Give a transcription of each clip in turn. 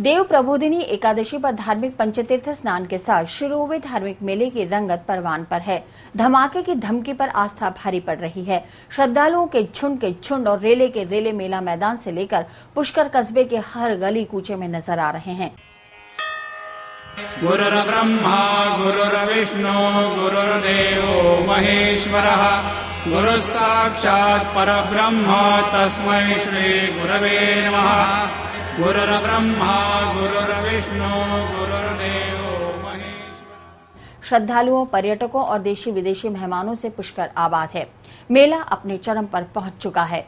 देव प्रबोधिनी एकादशी पर धार्मिक पंचतीर्थ स्नान के साथ शुरू हुए धार्मिक मेले की रंगत परवान पर है। धमाके की धमकी पर आस्था भारी पड़ रही है। श्रद्धालुओं के झुंड और रेले के रेले मेला मैदान से लेकर पुष्कर कस्बे के हर गली कूचे में नजर आ रहे हैं। गुरुर्ब्रह्मा गुरुर्विष्णु गुरुर्देवो महेश्वरः गुरुः साक्षात् परब्रह्म तस्मै श्री गुरवे नमः। गुरुर्ब्रह्मा गुरुर्विष्णु गुरुर्देवो महेश्वरः। श्रद्धालुओं, पर्यटकों और देशी विदेशी मेहमानों से पुष्कर आबाद है। मेला अपने चरम पर पहुंच चुका है।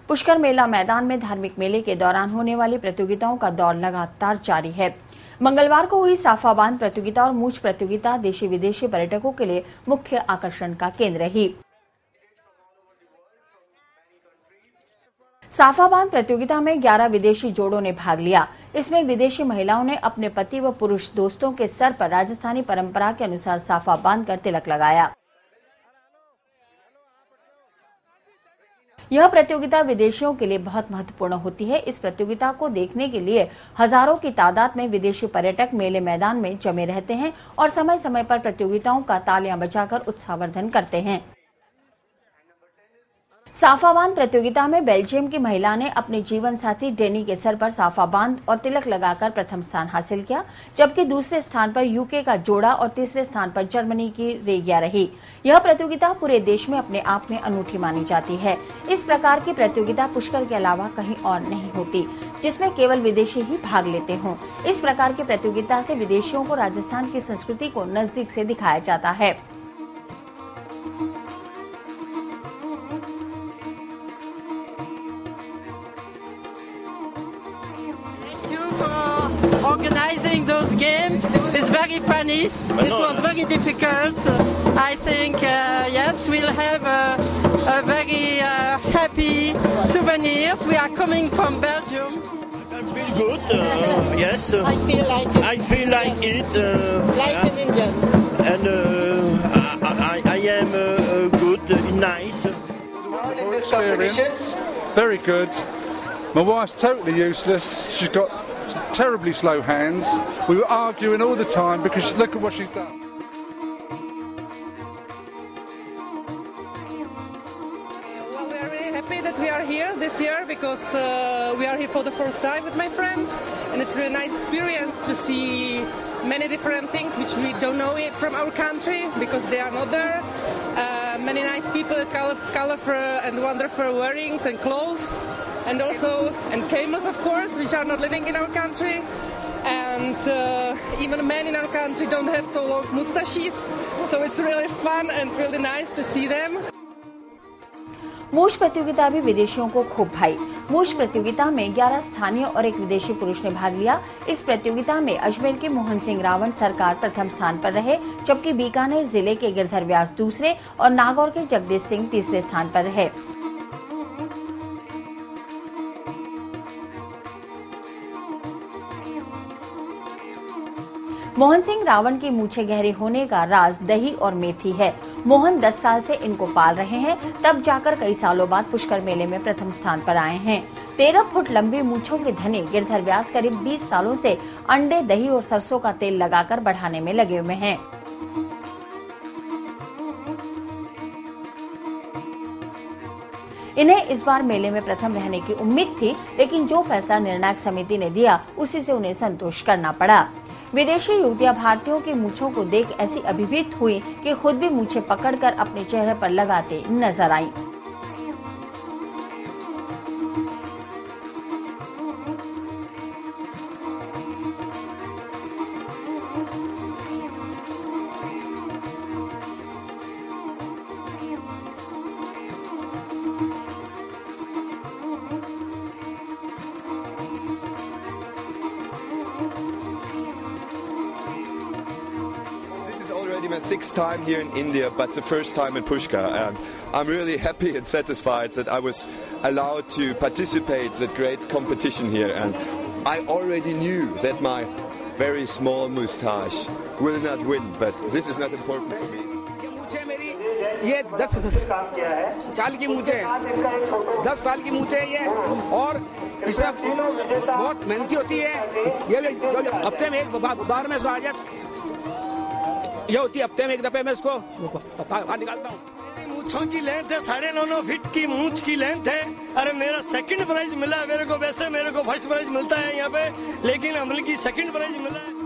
पुष्कर मेला मैदान में धार्मिक मेले के दौरान होने वाली प्रतियोगिताओं का दौर लगातार जारी है। मंगलवार को हुई साफा बांध प्रतियोगिता और मूंछ प्रतियोगिता देशी विदेशी पर्यटकों के लिए मुख्य आकर्षण का केंद्र रही। साफा बांध प्रतियोगिता में 11 विदेशी जोड़ों ने भाग लिया। इसमें विदेशी महिलाओं ने अपने पति व पुरुष दोस्तों के सर पर राजस्थानी परंपरा के अनुसार साफा बांधकर तिलक लगाया। यह प्रतियोगिता विदेशियों के लिए बहुत महत्वपूर्ण होती है। इस प्रतियोगिता को देखने के लिए हजारों की तादाद में विदेशी पर्यटक मेले मैदान में जमे रहते हैं और समय समय पर प्रतियोगिताओं का तालियां बजाकर उत्साहवर्धन करते हैं। साफा बांध प्रतियोगिता में बेल्जियम की महिला ने अपने जीवन साथी डेनी के सर पर साफा बांध और तिलक लगाकर प्रथम स्थान हासिल किया, जबकि दूसरे स्थान पर यूके का जोड़ा और तीसरे स्थान पर जर्मनी की रेगिया रही। यह प्रतियोगिता पूरे देश में अपने आप में अनूठी मानी जाती है। इस प्रकार की प्रतियोगिता पुष्कर के अलावा कहीं और नहीं होती, जिसमें केवल विदेशी ही भाग लेते हों। इस प्रकार की प्रतियोगिता से विदेशियों को राजस्थान की संस्कृति को नजदीक से दिखाया जाता है। Organizing those games is very funny. It was very difficult. I think yes, we'll have a very happy souvenirs. We are coming from Belgium. I feel good. Yes. I feel like it. I feel like it. Like an Indian. And I am good, nice. Wonderful experience. Very good. My wife's totally useless. She's got terribly slow hands. We were arguing all the time because look at what she's done. Well, we are really happy that we are here this year because we are here for the first time with my friend, and it's a really nice experience to see many different things which we don't know it from our country because they are not there. Many nice people, colorful and wonderful wearings and clothes. And also, and camels, of course, which are not living in our country. And even men in our country don't have so long mustaches. So it's really fun and really nice to see them. मूंछ प्रतियोगिता भी विदेशियों को खूब भाई। मूंछ प्रतियोगिता में 11 स्थानीय और एक विदेशी पुरुष ने भाग लिया। इस प्रतियोगिता में अजमेर के मोहन सिंह रावण सरकार प्रथम स्थान पर रहे, जबकि बीकानेर जिले के गिरधर व्यास दूसरे और नागौर के जगदीश सिंह तीसरे स्थान पर रहे। मोहन सिंह रावण की मूछें गहरी होने का राज दही और मेथी है। मोहन 10 साल से इनको पाल रहे हैं, तब जाकर कई सालों बाद पुष्कर मेले में प्रथम स्थान पर आए हैं। 13 फुट लंबी मूछों के धनी गिरधर व्यास करीब 20 सालों से अंडे, दही और सरसों का तेल लगाकर बढ़ाने में लगे हुए हैं। इन्हें इस बार मेले में प्रथम रहने की उम्मीद थी, लेकिन जो फैसला निर्णायक समिति ने दिया उसी से उन्हें संतोष करना पड़ा। विदेशी युवतियां भारतीयों की मूंछों को देख ऐसी अभिभूत हुई कि खुद भी मूंछें पकड़कर अपने चेहरे पर लगाते नजर आईं। My 6th time here in India, but the first time in Pushkar, and I'm really happy and satisfied that I was allowed to participate in that great competition here, and I already knew that my very small moustache will not win, but this is not important for me. ये 10 साल की मूंछें हैं, 10 साल की मूंछें ये, और इसमें बहुत मेहनती होती है। ये हफ्ते में एक बार में इसको आ जाए, ये होती है हफ्ते में एक दफे में इसको बाहर निकालता हूँ। मूंछों की लेंथ है 9.5 फीट की मूंछ की लेंथ है। अरे मेरा सेकंड प्राइज मिला है मेरे को, वैसे मेरे को फर्स्ट प्राइज मिलता है यहाँ पे, लेकिन अमल की सेकंड प्राइज मिला है।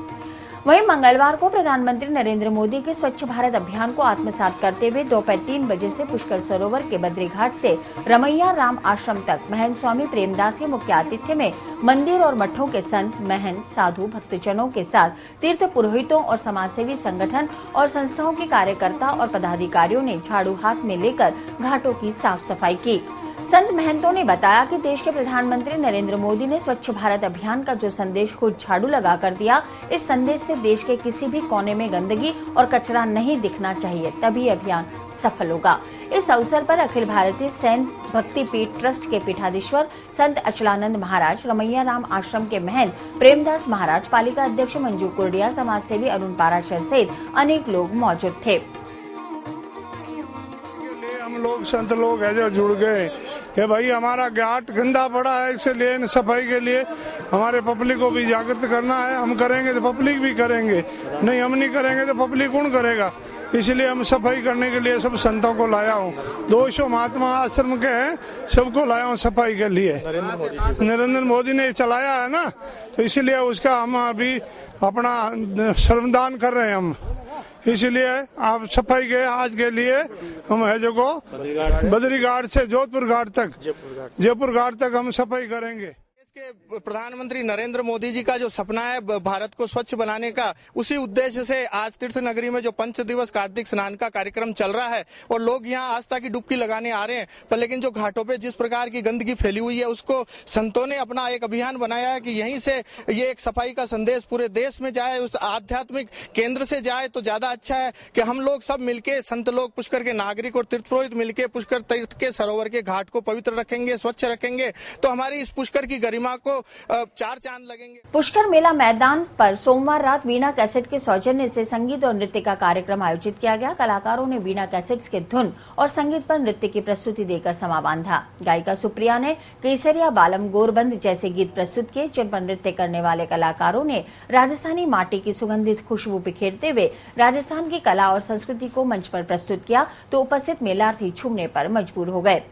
वहीं मंगलवार को प्रधानमंत्री नरेंद्र मोदी के स्वच्छ भारत अभियान को आत्मसात करते हुए दोपहर 3 बजे से पुष्कर सरोवर के बद्री घाट से रमैया राम आश्रम तक महंत स्वामी प्रेमदास के मुख्य आतिथ्य में मंदिर और मठों के संत, महंत, साधु, भक्तजनों के साथ तीर्थ पुरोहितों और समाजसेवी संगठन और संस्थाओं के कार्यकर्ता और पदाधिकारियों ने झाड़ू हाथ में लेकर घाटों की साफ सफाई की। संत महंतों ने बताया कि देश के प्रधानमंत्री नरेंद्र मोदी ने स्वच्छ भारत अभियान का जो संदेश खुद झाड़ू लगा कर दिया, इस संदेश से देश के किसी भी कोने में गंदगी और कचरा नहीं दिखना चाहिए, तभी अभियान सफल होगा। इस अवसर पर अखिल भारतीय सैन भक्ति पीठ ट्रस्ट के पीठाधीश्वर संत अचलानंद महाराज, रमैया राम आश्रम के महंत प्रेमदास महाराज, पालिका अध्यक्ष मंजू कुर्डिया, समाजसेवी अरुण पाराशर सहित अनेक लोग मौजूद थे। हम लोग संत लोग है जो जुड़ गए कि भाई हमारा घाट गंदा पड़ा है, इसलिए सफाई के लिए हमारे पब्लिक को भी जागृत करना है। हम करेंगे तो पब्लिक भी करेंगे, नहीं हम नहीं करेंगे तो पब्लिक कौन करेगा। इसलिए हम सफाई करने के लिए सब संतों को लाया हूँ। 200 महात्मा आश्रम के हैं, सबको लाया हूँ सफाई के लिए। नरेंद्र मोदी ने चलाया है ना, तो इसलिए उसका हम अभी अपना श्रमदान कर रहे हैं हम। इसलिए आप सफाई के आज के लिए हम है जो बद्री घाट से जोधपुर घाट तक, जयपुर घाट तक हम सफाई करेंगे। के प्रधानमंत्री नरेंद्र मोदी जी का जो सपना है भारत को स्वच्छ बनाने का, उसी उद्देश्य से आज तीर्थ नगरी में जो 5 दिवस कार्तिक स्नान का कार्यक्रम चल रहा है और लोग यहाँ आस्था की डुबकी लगाने आ रहे हैं। पर लेकिन जो घाटों पे जिस प्रकार की गंदगी फैली हुई है, उसको संतों ने अपना एक अभियान बनाया है कि यहीं से ये एक सफाई का संदेश पूरे देश में जाए, उस आध्यात्मिक केंद्र से जाए तो ज्यादा अच्छा है कि हम लोग सब मिलके, संत लोग, पुष्कर के नागरिक और तीर्थ पुरोहित मिलके पुष्कर तीर्थ के सरोवर के घाट को पवित्र रखेंगे, स्वच्छ रखेंगे, तो हमारी इस पुष्कर की गरिमा को 4 चांद लगेंगे। पुष्कर मेला मैदान पर सोमवार रात वीणा कैसेट के सौजन्य से संगीत और नृत्य का कार्यक्रम आयोजित किया गया। कलाकारों ने वीणा कैसेट्स के धुन और संगीत पर नृत्य की प्रस्तुति देकर समा बांधा। गायिका सुप्रिया ने केसरिया बालम गोरबंद जैसे गीत प्रस्तुत किए, जिन पर नृत्य करने वाले कलाकारों ने राजस्थानी माटी की सुगंधित खुशबू बिखेरते हुए राजस्थान की कला और संस्कृति को मंच पर प्रस्तुत किया, तो उपस्थित मेलार्थी झूमने पर मजबूर हो गए।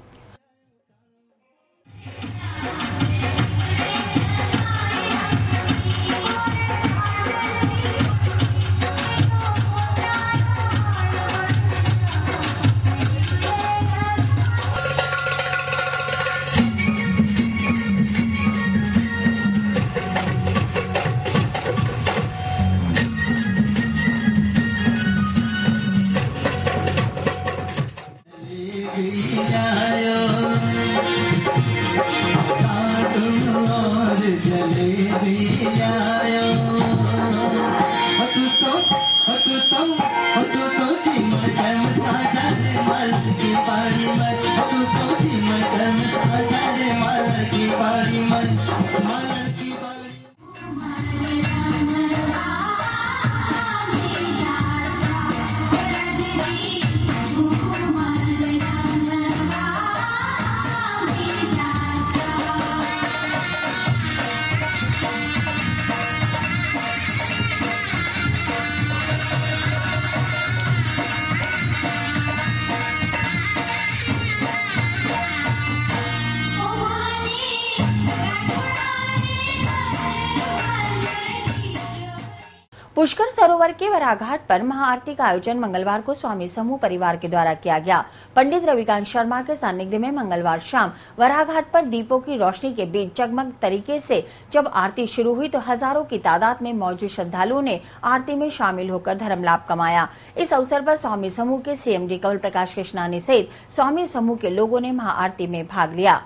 पुष्कर सरोवर के वराघाट पर महाआरती का आयोजन मंगलवार को स्वामी समूह परिवार के द्वारा किया गया। पंडित रविकांत शर्मा के सानिध्य में मंगलवार शाम वराघाट पर दीपों की रोशनी के बीच जगमग तरीके से जब आरती शुरू हुई तो हजारों की तादाद में मौजूद श्रद्धालुओं ने आरती में शामिल होकर धर्म लाभ कमाया। इस अवसर पर स्वामी समूह के सीएमडी कमल प्रकाश कृष्णानी सहित स्वामी समूह के लोगों ने महाआरती में भाग लिया।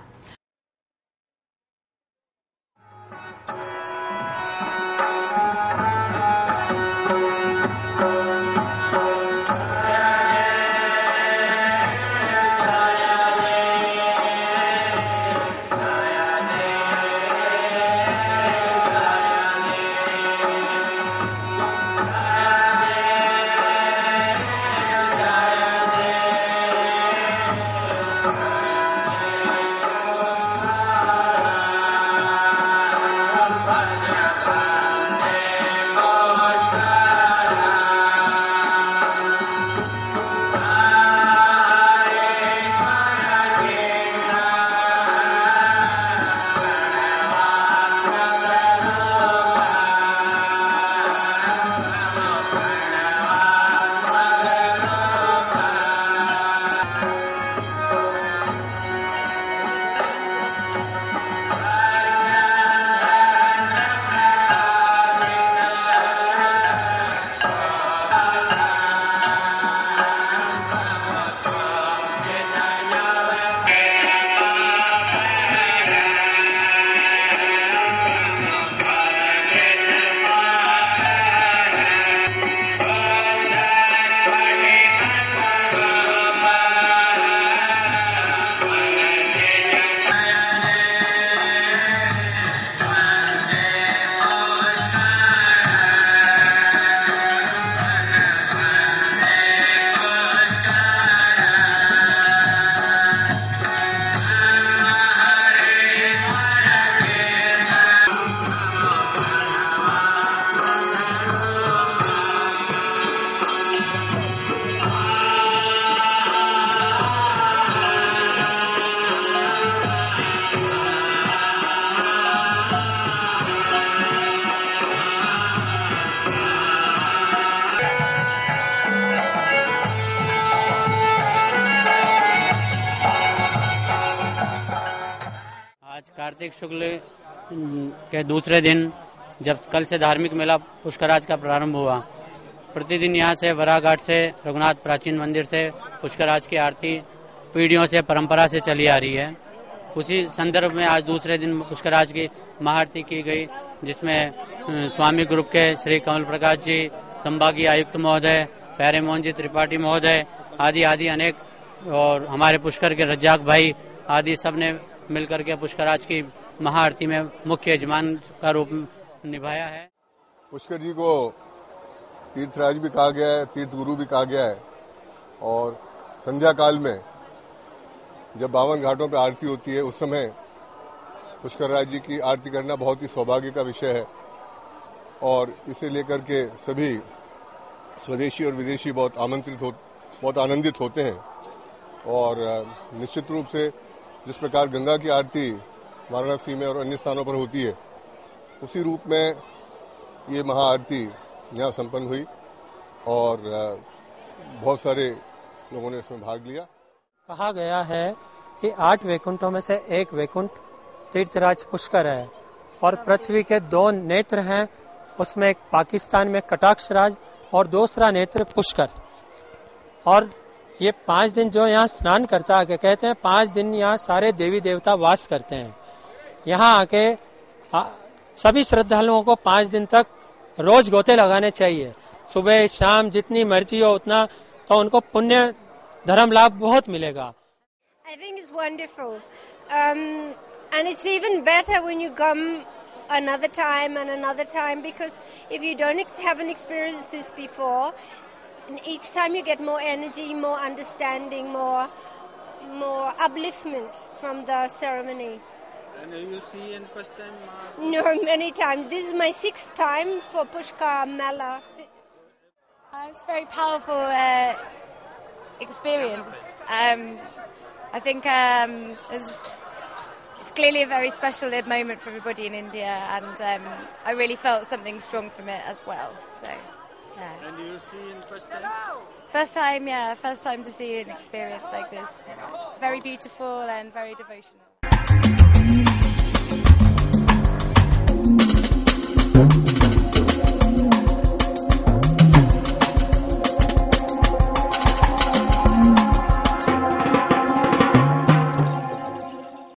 आज कार्तिक शुक्ल के दूसरे दिन जब कल से धार्मिक मेला पुष्कराज का प्रारंभ हुआ, प्रतिदिन यहाँ से वराह घाट से रघुनाथ प्राचीन मंदिर से पुष्कराज की आरती पीढ़ियों से परंपरा से चली आ रही है। उसी संदर्भ में आज दूसरे दिन पुष्कराज की महाआरती की गई, जिसमें स्वामी ग्रुप के श्री कमल प्रकाश जी, संभागीय आयुक्त महोदय, प्यारे मोहन जी त्रिपाठी महोदय आदि अनेक, और हमारे पुष्कर के रज्जाक भाई आदि सब ने मिलकर के पुष्कराज की महाआरती में मुख्य यजमान का रूप निभाया है। पुष्कर जी को तीर्थराज भी कहा गया है, तीर्थ गुरु भी कहा गया है, और संध्या काल में जब 52 घाटों पर आरती होती है उस समय पुष्कर राज जी की आरती करना बहुत ही सौभाग्य का विषय है, और इसे लेकर के सभी स्वदेशी और विदेशी बहुत आनंदित होते हैं। और निश्चित रूप से जिस प्रकार गंगा की आरती वाराणसी में और अन्य स्थानों पर होती है, उसी रूप में ये महाआरती यहाँ संपन्न हुई और बहुत सारे लोगों ने इसमें भाग लिया। कहा गया है कि 8 वैकुंठों में से एक वैकुंठ तीर्थराज पुष्कर है, और पृथ्वी के 2 नेत्र हैं, उसमें एक पाकिस्तान में कटाक्षराज और दूसरा नेत्र पुष्कर। और ये 5 दिन जो यहाँ स्नान करता है, कहते हैं 5 दिन यहाँ सारे देवी देवता वास करते हैं। यहाँ आके सभी श्रद्धालुओं को 5 दिन तक रोज गोते लगाने चाहिए, सुबह शाम जितनी मर्जी हो उतना, तो उनको पुण्य धर्म लाभ बहुत मिलेगा। I think it's wonderful, and it's even better when you come another time, because if you haven't experienced this before, each time you get more energy, more understanding, more upliftment from the ceremony. And you see in first time? No, many times. This is my 6th time for Pushkar Mela. It's a very powerful experience. I think it's clearly a very special moment for everybody in India, and I really felt something strong from it as well. So, yeah. And you see in first time? First time to see an experience like this. Very beautiful and very devotional.